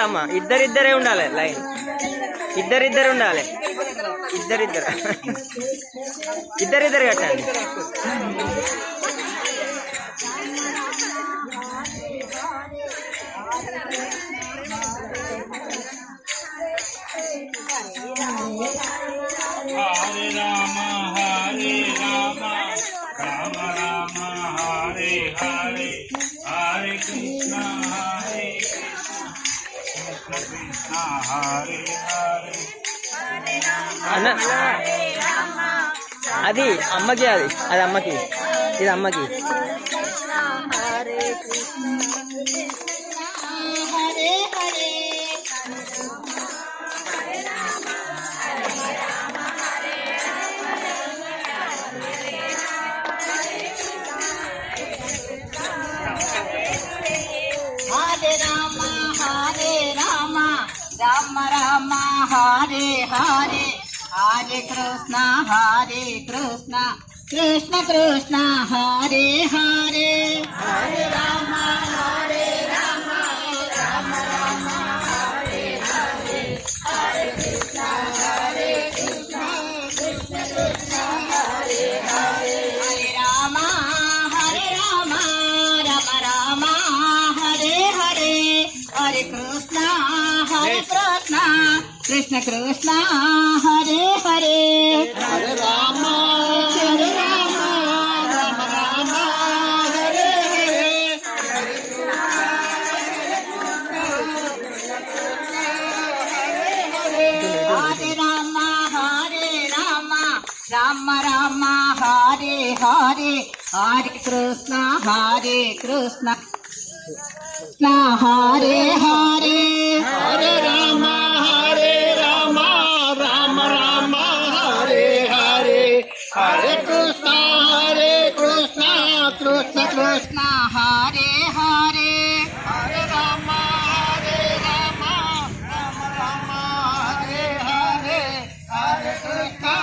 అమ్మ ఇద్దరిద్దరే ఉండాలి లైన్ ఇద్దరిద్దరు ఉండాలి ఇద్దరిద్దరు కట్టండి హరే రామ రామ రామ హరే హరే హరే కృష్ణ హరే కృష్ణ కృష్ణ హరే హరే అది అమ్మకి అది అమ్మకి ఇది అమ్మకి Hare Rama, Rama Rama, Hare Hare, Hare Krishna, Krishna Krishna, Hare Hare, Hare Rama, Rama Rama, Hare Hare, Hare Krishna, Krishna Krishna, Hare Hare, Hare Rama, Rama Rama, Hare Hare, Hare Krishna, Krishna Krishna, Hare Hare, Hare Rama, Rama Rama, Hare Hare, Hare Rama, Rama Rama, Hare Hare, Hare Krishna, Krishna Hare Hare, Hare Rama, Rama Rama, Hare Hare, Hare Krishna, Krishna Krishna, Hare Hare, Hare Rama, Rama Rama, Hare Hare, Hare Krishna,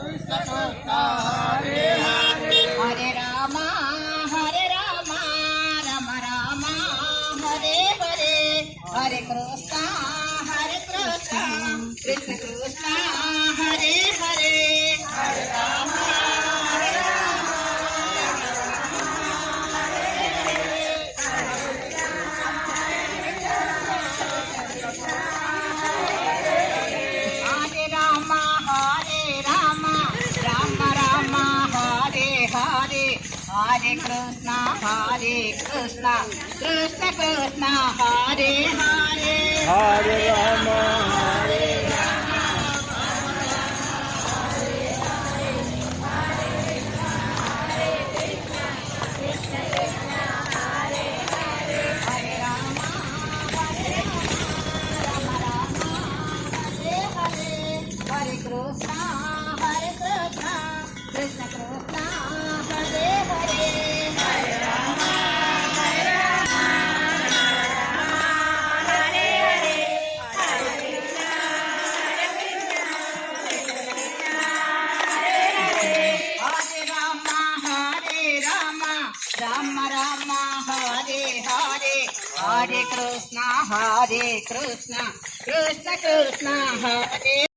Krishna Krishna, Hare Hare, Hare Rama, Rama Rama, Hare Hare, Hare Krishna, Krishna Krishna, Hare Hare, Hare Rama, Hare Rama, Rama Rama, Hare Hare, Hare Krishna, Krishna Krishna, Hare Hare, Hare Rama, Hare Rama, Rama Rama, Hare Hare, Hare Krishna, Krishna Krishna, Hare Hare, Hare Rama, Hare Rama, Rama Rama, Hare Hare, Hare Krishna, Krishna Krishna, Hare